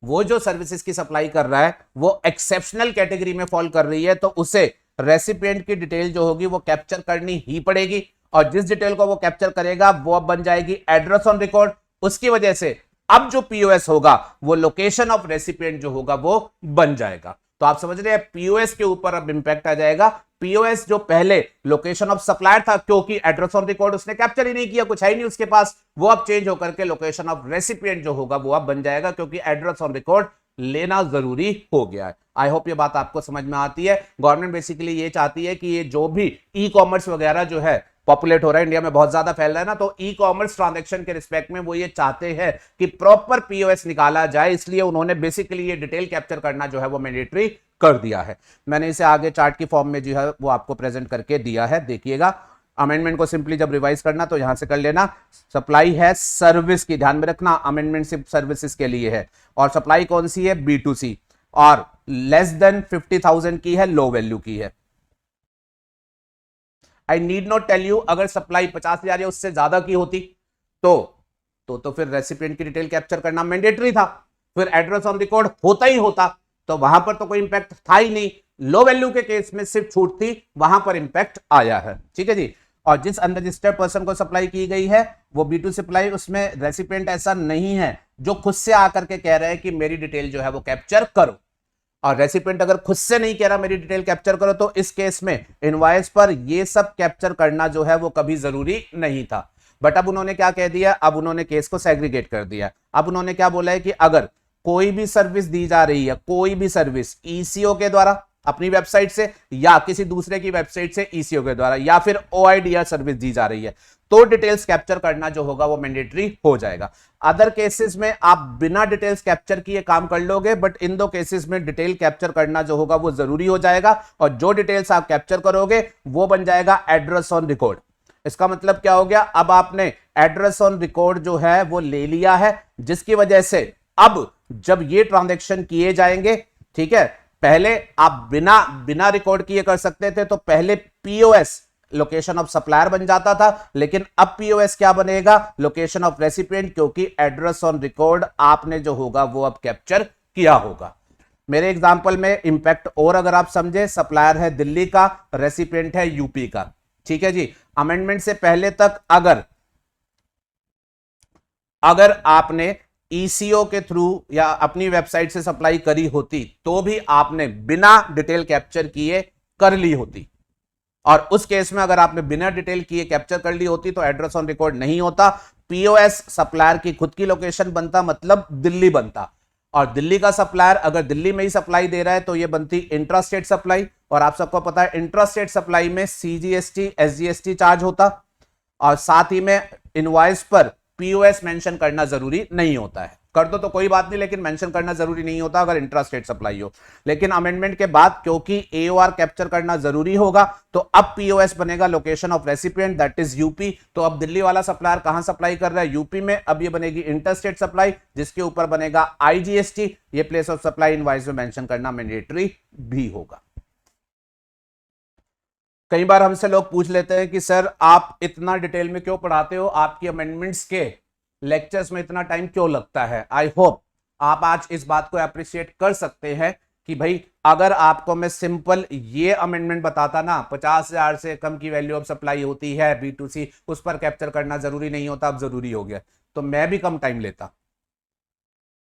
वो जो सर्विसेज की सप्लाई कर रहा है वो एक्सेप्शनल कैटेगरी में फॉल कर रही है, तो उसे रेसिपिएंट की डिटेल जो होगी वो कैप्चर करनी ही पड़ेगी, और जिस डिटेल को वो कैप्चर करेगा वो अब बन जाएगी एड्रेस ऑन रिकॉर्ड। उसकी वजह से अब जो POS होगा वो लोकेशन ऑफ रेसिपिएंट जो होगा वो बन जाएगा। तो आप समझ रहे हैं POS के ऊपर अब इंपैक्ट आ जाएगा। POS जो पहले लोकेशन ऑफ सप्लायर था, क्योंकि एड्रेस ऑन रिकॉर्ड उसने कैप्चर ही नहीं किया, कुछ है ही नहीं उसके पास, वो अब चेंज होकर के लोकेशन ऑफ रेसिपिएंट जो होगा वो अब बन जाएगा, क्योंकि एड्रेस ऑन रिकॉर्ड लेना जरूरी हो गया है। आई होप ये बात आपको समझ में आती है। गवर्नमेंट बेसिकली ये चाहती है कि ये जो भी ई-कॉमर्स वगैरह जो है पॉपुलेट हो रहा है, इंडिया में बहुत ज्यादा फैल रहा है ना, तो ई-कॉमर्स ट्रांजैक्शन के रिस्पेक्ट में वो ये चाहते हैं कि प्रॉपर POS निकाला जाए, इसलिए उन्होंने बेसिकली ये डिटेल कैप्चर करना जो है वो मैंडेटरी कर दिया है। मैंने इसे आगे चार्ट की फॉर्म में जो है वो आपको प्रेजेंट करके दिया है, देखिएगा। अमेंडमेंट को सिंपली जब रिवाइज करना तो यहां से कर लेना। सप्लाई है सर्विस की, ध्यान में रखना अमेंडमेंट सिर्फ सर्विसेज के लिए है, और सप्लाई कौन सी है? B2C, और लेस देन 50,000 की है, लो वैल्यू की है। I need not tell you, अगर सप्लाई 50,000 या उससे ज्यादा की होती तो फिर रेसिपिएंट की डिटेल कैप्चर करना मैंडेटरी था, फिर एड्रेस ऑन रिकॉर्ड होता ही होता, तो वहां पर तो कोई इंपैक्ट था ही नहीं। लो वैल्यू के केस में सिर्फ छूट थी, वहां पर इंपैक्ट आया है, ठीक है जी। और जिस अनरजिस्टर्ड पर्सन को सप्लाई की गई है वो B2 सप्लाई, उसमें रेसिपिएंट ऐसा नहीं है जो खुद से आकर के कह रहे हैं कि मेरी डिटेल जो है वो कैप्चर करो, और रेसिपिएंट अगर खुद से नहीं कह रहा मेरी डिटेल कैप्चर करो, तो इस केस में इनवॉइस पर ये सब कैप्चर करना जो है वो कभी जरूरी नहीं था। बट अब उन्होंने क्या कह दिया? अब उन्होंने केस को सेग्रीगेट कर दिया। अब उन्होंने क्या बोला है कि अगर कोई भी सर्विस दी जा रही है, कोई भी सर्विस ECO के द्वारा अपनी वेबसाइट से, या किसी दूसरे की वेबसाइट से ECO के द्वारा, या फिर OIDR सर्विस दी जा रही है, तो डिटेल्स कैप्चर करना जो होगा वो मैंडेटरी हो जाएगा। अदर केसेस में आप बिना डिटेल्स कैप्चर किए काम कर लोगे, बट इन दो केसेस में डिटेल कैप्चर करना जो होगा वो जरूरी हो जाएगा, और जो डिटेल्स आप कैप्चर करोगे वो बन जाएगा एड्रेस ऑन रिकॉर्ड। इसका मतलब क्या हो गया? अब आपने एड्रेस ऑन रिकॉर्ड जो है वो ले लिया है, जिसकी वजह से अब जब ये ट्रांजैक्शन किए जाएंगे, ठीक है, पहले आप बिना रिकॉर्ड किए कर सकते थे, तो पहले POS लोकेशन ऑफ सप्लायर बन जाता था, लेकिन अब पीओएस क्या बनेगा, लोकेशन ऑफ रेसिपिएंट, क्योंकि एड्रेस ऑन रिकॉर्ड आपने जो होगा वो अब कैप्चर किया होगा। मेरे एग्जांपल में इंपैक्ट और अगर आप समझे, सप्लायर है दिल्ली का, रेसिपिएंट है यूपी का। ठीक है जी। अमेंडमेंट से पहले तक अगर आपने ईसीओ के थ्रू या अपनी वेबसाइट से सप्लाई करी होती तो भी आपने बिना डिटेल कैप्चर किए कर ली होती, और उस केस में अगर आपने बिना डिटेल किए कैप्चर कर ली होती तो एड्रेस ऑन रिकॉर्ड नहीं होता, पीओएस सप्लायर की खुद की लोकेशन बनता, मतलब दिल्ली बनता। और दिल्ली का सप्लायर अगर दिल्ली में ही सप्लाई दे रहा है तो ये बनती इंट्रा स्टेट सप्लाई, और आप सबको पता है इंट्रा स्टेट सप्लाई में सीजीएसटी एसजीएसटी चार्ज होता, और साथ ही में इनवॉइस पर पीओएस मेंशन करना जरूरी नहीं होता है। कर दो तो कोई बात नहीं, लेकिन मेंशन करना जरूरी नहीं होता अगर इंट्रा स्टेट सप्लाई हो। लेकिन अमेंडमेंट के बाद क्योंकि एओआर कैप्चर करना जरूरी होगा तो अब पीओएस बनेगा location of recipient, that is UP. तो अब दिल्ली वाला सप्लायर कहां सप्लाई कर रहा है, यूपी में। अब ये बनेगी इंटर स्टेट सप्लाई, जिसके ऊपर बनेगा आईजीएसटी। ये प्लेस ऑफ सप्लाई इनवॉइस में मेंशन करना मैंडेटरी भी होगा। कई बार हमसे लोग पूछ लेते हैं कि सर आप इतना डिटेल में क्यों पढ़ाते हो, आपकी अमेंडमेंट्स के लेक्चर्स में इतना टाइम क्यों लगता है। आई होप आप आज इस बात को अप्रिशिएट कर सकते हैं कि भाई अगर आपको मैं सिंपल ये अमेंडमेंट बताता ना, 50,000 से कम की वैल्यू ऑफ सप्लाई होती है B2C, उस पर कैप्चर करना जरूरी नहीं होता, अब जरूरी हो गया, तो मैं भी कम टाइम लेता,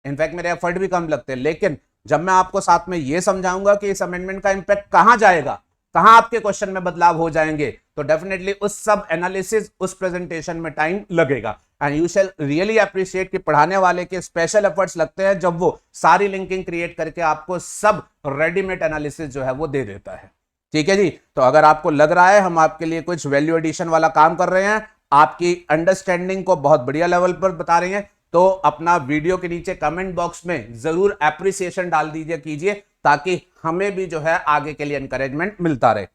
इनफैक्ट मेरे एफर्ट भी कम लगते। लेकिन जब मैं आपको साथ में ये समझाऊंगा कि इस अमेंडमेंट का इंपैक्ट कहां जाएगा, कहां आपके क्वेश्चन में बदलाव हो जाएंगे, तो डेफिनेटली उस सब एनालिसिस, उस प्रेजेंटेशन में टाइम लगेगा। And you shall really appreciate कि पढ़ाने वाले के स्पेशल एफर्ट्स लगते हैं जब वो सारी लिंकिंग क्रिएट करके आपको सब रेडीमेड एनालिसिस जो है वो दे देता है। ठीक है जी। तो अगर आपको लग रहा है हम आपके लिए कुछ वैल्यू एडिशन वाला काम कर रहे हैं, आपकी अंडरस्टैंडिंग को बहुत बढ़िया लेवल पर बता रहे हैं, तो अपना वीडियो के नीचे कमेंट बॉक्स में जरूर एप्रिसिएशन डाल दीजिए कीजिए, ताकि हमें भी जो है आगे के लिए एनकरेजमेंट मिलता रहे।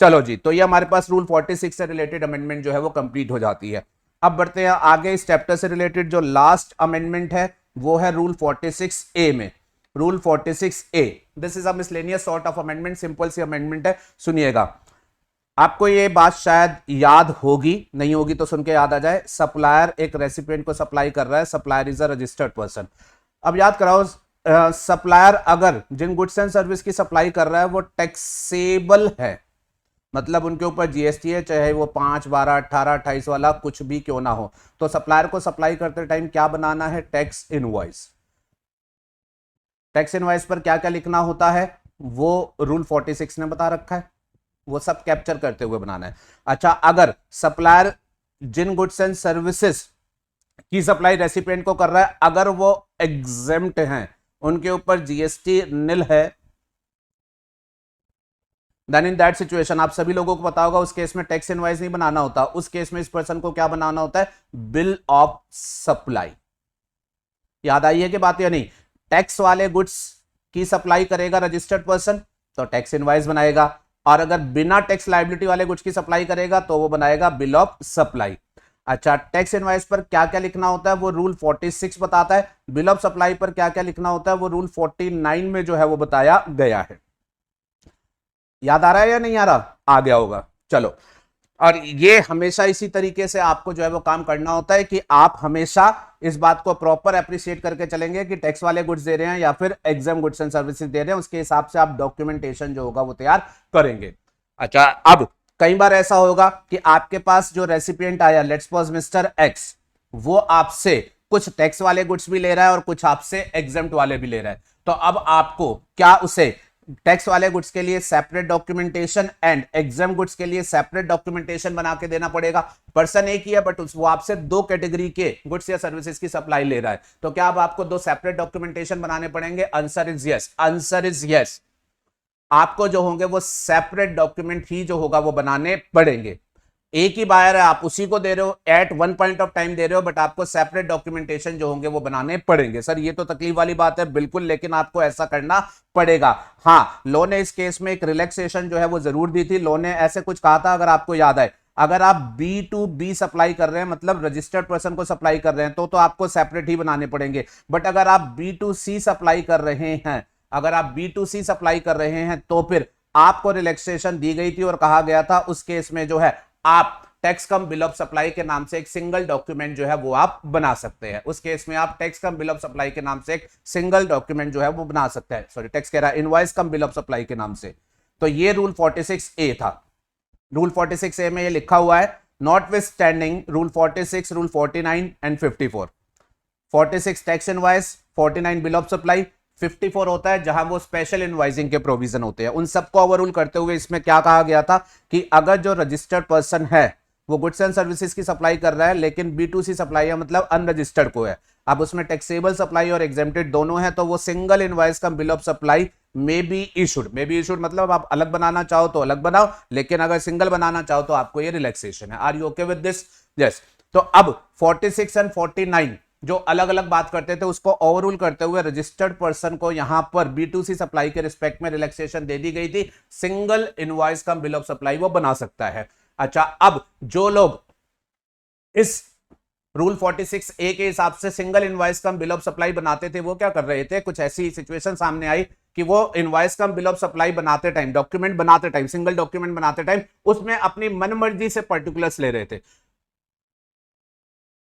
चलो जी, तो ये हमारे पास रूल 46 से रिलेटेड अमेंडमेंट जो है वो कंप्लीट हो जाती है। अब बढ़ते हैं आगे। इस चैप्टर से रिलेटेड जो लास्ट अमेंडमेंट है वो है रूल 46A में। Rule 46A, this is a miscellaneous sort of amendment, simple सी अमेंडमेंट है। सुनिएगा, आपको ये बात शायद याद होगी, नहीं होगी तो सुन के याद आ जाए। सप्लायर एक रेसिपिएंट को सप्लाई कर रहा है, supplier is a registered person. अब याद कराओ, सप्लायर अगर जिन गुड्स एंड सर्विस की सप्लाई कर रहा है वो टैक्सेबल है, मतलब उनके ऊपर जीएसटी है, चाहे वो 5, 12, 18, 28 वाला कुछ भी क्यों ना हो, तो सप्लायर को सप्लाई करते टाइम क्या बनाना है, टैक्स इनवॉइस। टैक्स इनवॉइस पर क्या क्या लिखना होता है वो रूल 46 ने बता रखा है, वो सब कैप्चर करते हुए बनाना है। अच्छा, अगर सप्लायर जिन गुड्स एंड सर्विसेज की सप्लाई रेसिपिएंट को कर रहा है, अगर वो एग्जेम्प्ट हैं, उनके ऊपर जीएसटी निल है, देन इन दैट सिचुएशन, आप सभी लोगों को पता होगा, उस केस में टैक्स इनवॉइस नहीं बनाना होता, उस केस में इस पर्सन को क्या बनाना होता है, बिल ऑफ सप्लाई। याद आई है कि बात या नहीं। टैक्स वाले गुड्स की सप्लाई करेगा रजिस्टर्ड पर्सन तो टैक्स इनवॉइस बनाएगा, और अगर बिना टैक्स लायबिलिटी वाले गुड्स की सप्लाई करेगा तो वो बनाएगा बिल ऑफ सप्लाई। अच्छा, टैक्स इनवॉइस पर क्या क्या लिखना होता है वो रूल 46 बताता है। बिल ऑफ सप्लाई पर क्या क्या लिखना होता है वो रूल 49 में जो है वो बताया गया है। याद आ रहा है या नहीं आ रहा, आ गया होगा। चलो, और ये हमेशा इसी तरीके से आपको जो है वो काम करना होता है कि आप हमेशा इस बात को प्रॉपर अप्रिशिएट करके चलेंगे कि टैक्स वाले गुड्स दे रहे हैं या फिर एग्जाम गुड्स एंड सर्विसेज दे रहे हैं, उसके हिसाब से आप डॉक्यूमेंटेशन जो होगा वो तैयार करेंगे। अच्छा, अब कई बार ऐसा होगा कि आपके पास जो रेसिपिएंट आया, लेट्स सपोज मिस्टर एक्स, वो आपसे कुछ टैक्स वाले गुड्स भी ले रहा है और कुछ आपसे एग्जाम्प्ट वाले भी ले रहा है, तो अब आपको क्या उसे टैक्स वाले गुड्स के लिए separate documentation and exam goods के लिए सेपरेट डॉक्यूमेंटेशन बना के देना पड़ेगा। पर्सन एक ही है बट वो आपसे 2 कैटेगरी के गुड्स या सर्विसेज की सप्लाई ले रहा है, तो क्या अब आपको 2 सेपरेट डॉक्यूमेंटेशन बनाने पड़ेंगे? Answer is yes, answer is yes. आपको जो होंगे वो सेपरेट डॉक्यूमेंट ही जो होगा वो बनाने पड़ेंगे। एक ही बायर है, आप उसी को दे रहे हो, at one point of time दे रहे हो, बट आपको सेपरेट डॉक्यूमेंटेशन जो होंगे वो बनाने पड़ेंगे। सर ये तो तकलीफ वाली बात है, बिल्कुल, लेकिन आपको ऐसा करना पड़ेगा। हाँ, लॉ ने इस केस में एक रिलैक्सेशन जो है वो जरूर दी थी। लॉ ने ऐसे कुछ कहा था, अगर आपको याद आए, अगर आप B2B सप्लाई कर रहे हैं, मतलब रजिस्टर्ड पर्सन को सप्लाई कर रहे हैं, तो आपको सेपरेट ही बनाने पड़ेंगे। बट अगर आप B2C सप्लाई कर रहे हैं, अगर आप B2C सप्लाई कर रहे हैं तो फिर आपको रिलैक्सेशन दी गई थी और कहा गया था उस केस में जो है आप tax come bill of supply के नाम से एक सिंगल डॉक्यूमेंट जो है वो आप बना सकते हैं। उस केस में आप tax come bill of supply के नाम से एक सिंगल डॉक्यूमेंट जो है वो बना सकते हैं, सॉरी टैक्स कह रहा है, invoice cum bill of supply के नाम से। तो ये रूल 46A था। रूल 46A में ये लिखा हुआ है, not with standing rule 46, rule 49 and 54। 46 tax invoice, 49 bill of supply, 54 होता है जहां वो स्पेशल इनवॉइसिंग के प्रोविजन होते हैं। उन सबको ओवररूल करते हुए इसमें क्या कहा गया था कि अगर जो रजिस्टर्ड पर्सन है वो गुड्स एंड सर्विसेज की सप्लाई कर रहा है लेकिन B2C सप्लाई है मतलब अनरजिस्टर्ड को है, अब उसमें टैक्सेबल सप्लाई और एग्जेम्प्टेड दोनों है, तो वो सिंगल इनवॉइस का bill of supply may be issued. May be issued मतलब आप अलग बनाना चाहो तो अलग बनाओ, लेकिन अगर सिंगल बनाना चाहो तो आपको ये रिलैक्सेशन है। Are you okay with this? Yes. तो अब 46 एंड 49 जो अलग अलग बात करते थे उसको ओवररूल करते हुए रजिस्टर्ड पर्सन को यहां पर B2C सप्लाई के रिस्पेक्ट में रिलैक्सेशन दे दी गई थी, सिंगल इनवॉइस का बिल ऑफ सप्लाई वो बना सकता है। अच्छा, अब जो लोग इस रूल 46A के हिसाब से single invoice cum bill of supply बनाते थे वो क्या कर रहे थे, कुछ ऐसी सिचुएशन सामने आई कि वो invoice cum bill of supply बनाते टाइम, डॉक्यूमेंट बनाते टाइम, सिंगल डॉक्यूमेंट बनाते टाइम उसमें अपनी मनमर्जी से पर्टिकुलर्स ले रहे थे।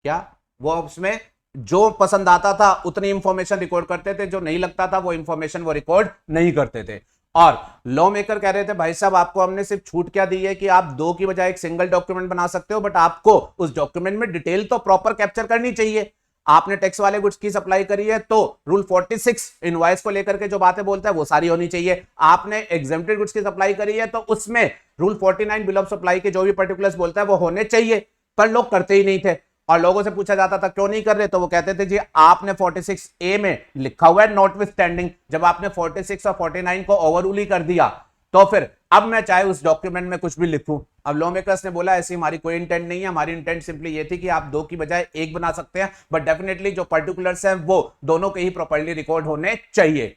क्या वो उसमें जो पसंद आता था उतनी इंफॉर्मेशन रिकॉर्ड करते थे, जो नहीं लगता था वो इंफॉर्मेशन वो रिकॉर्ड नहीं करते थे। और लॉ मेकर कह रहे थे भाई साहब आपको हमने सिर्फ छूट क्या दी है कि आप दो की बजाय एक सिंगल डॉक्यूमेंट बना सकते हो, बट आपको उस डॉक्यूमेंट में डिटेल तो प्रॉपर कैप्चर करनी चाहिए। आपने टैक्स वाले गुड्स की सप्लाई करी है तो रूल 46 इनवॉइस को लेकर के जो बातें बोलता है वो सारी होनी चाहिए। आपने एग्जेम्प्टेड गुड्स की सप्लाई करी है तो उसमें रूल 49 बिल ऑफ सप्लाई के जो भी पर्टिकुलर्स बोलता है वो होने चाहिए, पर लोग करते ही नहीं थे। और लोगों से पूछा जाता था क्यों नहीं कर रहे, तो वो कहते थे जी आपने 46A में लिखा हुआ है नॉट विथ स्टैंडिंग, जब आपने 46 और 49 को ओवररूल ही कर दिया तो फिर अब मैं चाहे उस डॉक्यूमेंट में कुछ भी लिखूं। अब लॉ मेकर्स ने बोला ऐसी हमारी कोई इंटेंट नहीं है, हमारी इंटेंट सिंपली ये थी कि आप दो की बजाय एक बना सकते हैं, बट डेफिनेटली जो पर्टिकुलर्स हैं वो दोनों के ही प्रॉपर्ली रिकॉर्ड होने चाहिए।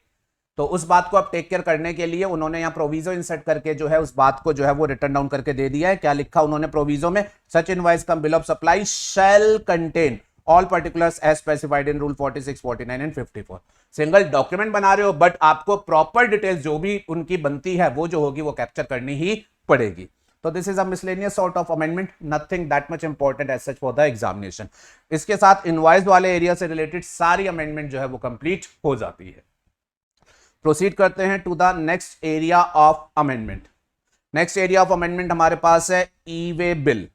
तो उस बात को अब टेक केयर करने के लिए उन्होंने यहां प्रोविजो इंसर्ट करके जो है उस बात को जो है वो रिटर्न डाउन करके दे दिया है। क्या लिखा उन्होंने प्रोविजो में, such invoice cum bill of supply shall contain all particulars as specified in rule 46, 49 and 54। Single document बना रहे हो बट आपको प्रॉपर डिटेल्स जो भी उनकी बनती है वो जो होगी वो कैप्चर करनी ही पड़ेगी। तो this is a miscellaneous sort of amendment, nothing that much important as such for the examination. इसके साथ इनवॉइस वाले एरिया से रिलेटेड सारी अमेंडमेंट जो है वो कंप्लीट हो जाती है। प्रोसीड करते हैं to the next area of amendment. Next area of amendment हमारे पास है ई वे बिल।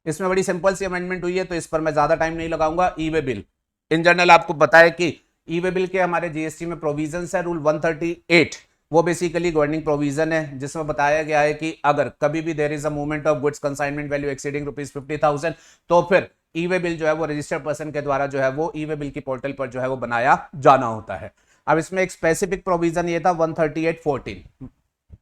इसमें बड़ी सिंपल सी अमेंडमेंट हुई है तो इस पर मैं ज्यादा टाइम नहीं लगाऊंगा। ई वे बिल इन जनरल आपको पता है कि ई वे बिल के हमारे जीएसटी में प्रोविजंस है रूल 138, वो बेसिकली गवर्निंग प्रोविजन है जिसमें बताया गया है कि अगर कभी भी there is a movement of goods consignment value exceeding ₹50,000 तो फिर ई वे बिल जो है वो रजिस्टर्ड पर्सन के द्वारा जो है वो ई वे बिल की पोर्टल पर जो है वो बनाया जाना होता है। अब इसमें एक स्पेसिफिक प्रोविजन ये था 138(14),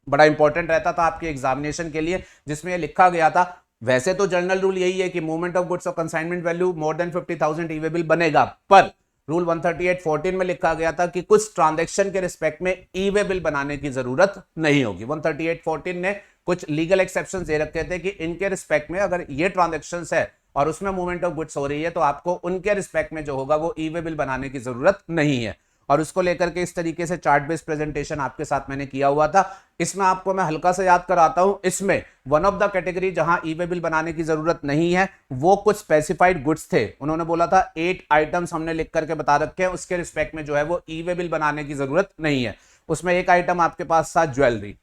बड़ा इंपॉर्टेंट रहता था आपके एग्जामिनेशन के लिए, जिसमें ये लिखा गया था वैसे तो जनरल रूल यही है कि मूवमेंट ऑफ गुड्स और कंसाइनमेंट वैल्यू मोर देन 50,000 ई वे बिल बनेगा, पर रूल 138(14) में लिखा गया था कि कुछ ट्रांजैक्शन के रिस्पेक्ट में ई वे बिल बनाने की जरूरत नहीं होगी। 138(14) ने कुछ लीगल एक्सेप्शंस दे रखे थे कि इनके रिस्पेक्ट में अगर ये ट्रांजैक्शंस है और उसमें मूवमेंट ऑफ गुड्स हो रही है तो आपको उनके रिस्पेक्ट में जो होगा वो ई वे बिल बनाने की जरूरत नहीं है। और उसको लेकर के इस तरीके से चार्ट बेस्ड प्रेजेंटेशन आपके साथ मैंने किया हुआ था। इसमें आपको मैं हल्का सा याद कराता हूं, इसमें वन ऑफ द कैटेगरी जहां ई वे बिल बनाने की जरूरत नहीं है वो कुछ स्पेसिफाइड गुड्स थे। उन्होंने बोला था 8 आइटम्स हमने लिख करके बता रखे हैं, उसके रिस्पेक्ट में जो है वो ई वे बिल बनाने की जरूरत नहीं है। उसमें एक आइटम आपके पास था ज्वेलरी।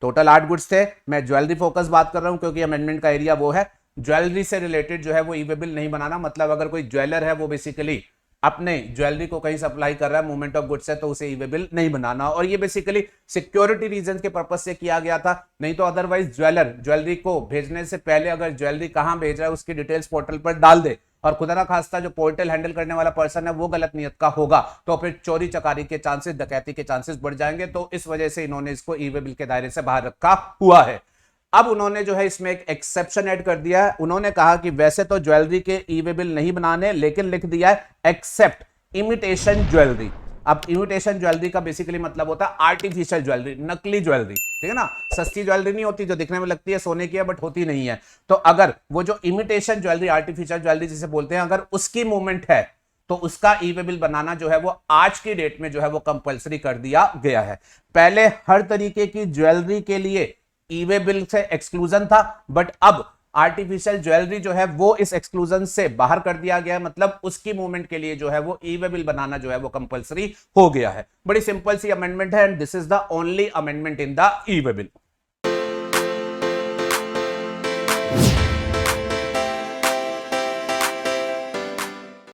टोटल 8 गुड्स थे, मैं ज्वेलरी फोकस बात कर रहा हूं क्योंकि अमेंडमेंट का एरिया वो है। ज्वेलरी से रिलेटेड जो है वो ई वे बिल नहीं बनाना, मतलब अगर कोई ज्वेलर है वो बेसिकली अपने ज्वेलरी को कहीं सप्लाई कर रहा है, मूवमेंट ऑफ गुड्स है, तो उसे ई वे बिल नहीं बनाना। और ये बेसिकली सिक्योरिटी रीजन के पर्पस से किया गया था, नहीं तो अदरवाइज ज्वेलर ज्वेलरी को भेजने से पहले अगर ज्वेलरी कहां भेज रहा है उसकी डिटेल्स पोर्टल पर डाल दे और खुदा ना खास्ता जो पोर्टल हैंडल करने वाला पर्सन है वो गलत नियत का होगा तो फिर चोरी चकारी के चांसेस, डकैती के चांसेस बढ़ जाएंगे। तो इस वजह से इन्होंने इसको ई वे बिल के दायरे से बाहर रखा हुआ है। अब उन्होंने जो है इसमें एक एक्सेप्शन ऐड कर दिया है। उन्होंने कहा कि वैसे तो ज्वेलरी के ई वे बिल नहीं बनाने, लेकिन लिख दिया है एक्सेप्ट इमिटेशन ज्वेलरी। अब इमिटेशन ज्वेलरी का बेसिकली मतलब होता है आर्टिफिशियल ज्वेलरी, नकली ज्वेलरी, ठीक है ना। सस्ती ज्वेलरी नहीं होती जो दिखने में लगती है सोने की है बट होती नहीं है। तो अगर वो जो इमिटेशन ज्वेलरी, आर्टिफिशियल ज्वेलरी जिसे बोलते हैं, अगर उसकी मूवमेंट है तो उसका ई वे बिल बनाना जो है वो आज की डेट में जो है वो कंपलसरी कर दिया गया है। पहले हर तरीके की ज्वेलरी के लिए ई वे बिल से एक्सक्लूजन था, बट अब आर्टिफिशियल ज्वेलरी जो है वो इस एक्सक्लूजन से बाहर कर दिया गया है, मतलब उसकी मूवमेंट के लिए जो है वो ई वे बिल बनाना जो है वो कंपलसरी हो गया है। बड़ी सिंपल सी अमेंडमेंट है and this is the only amendment in the E way bill.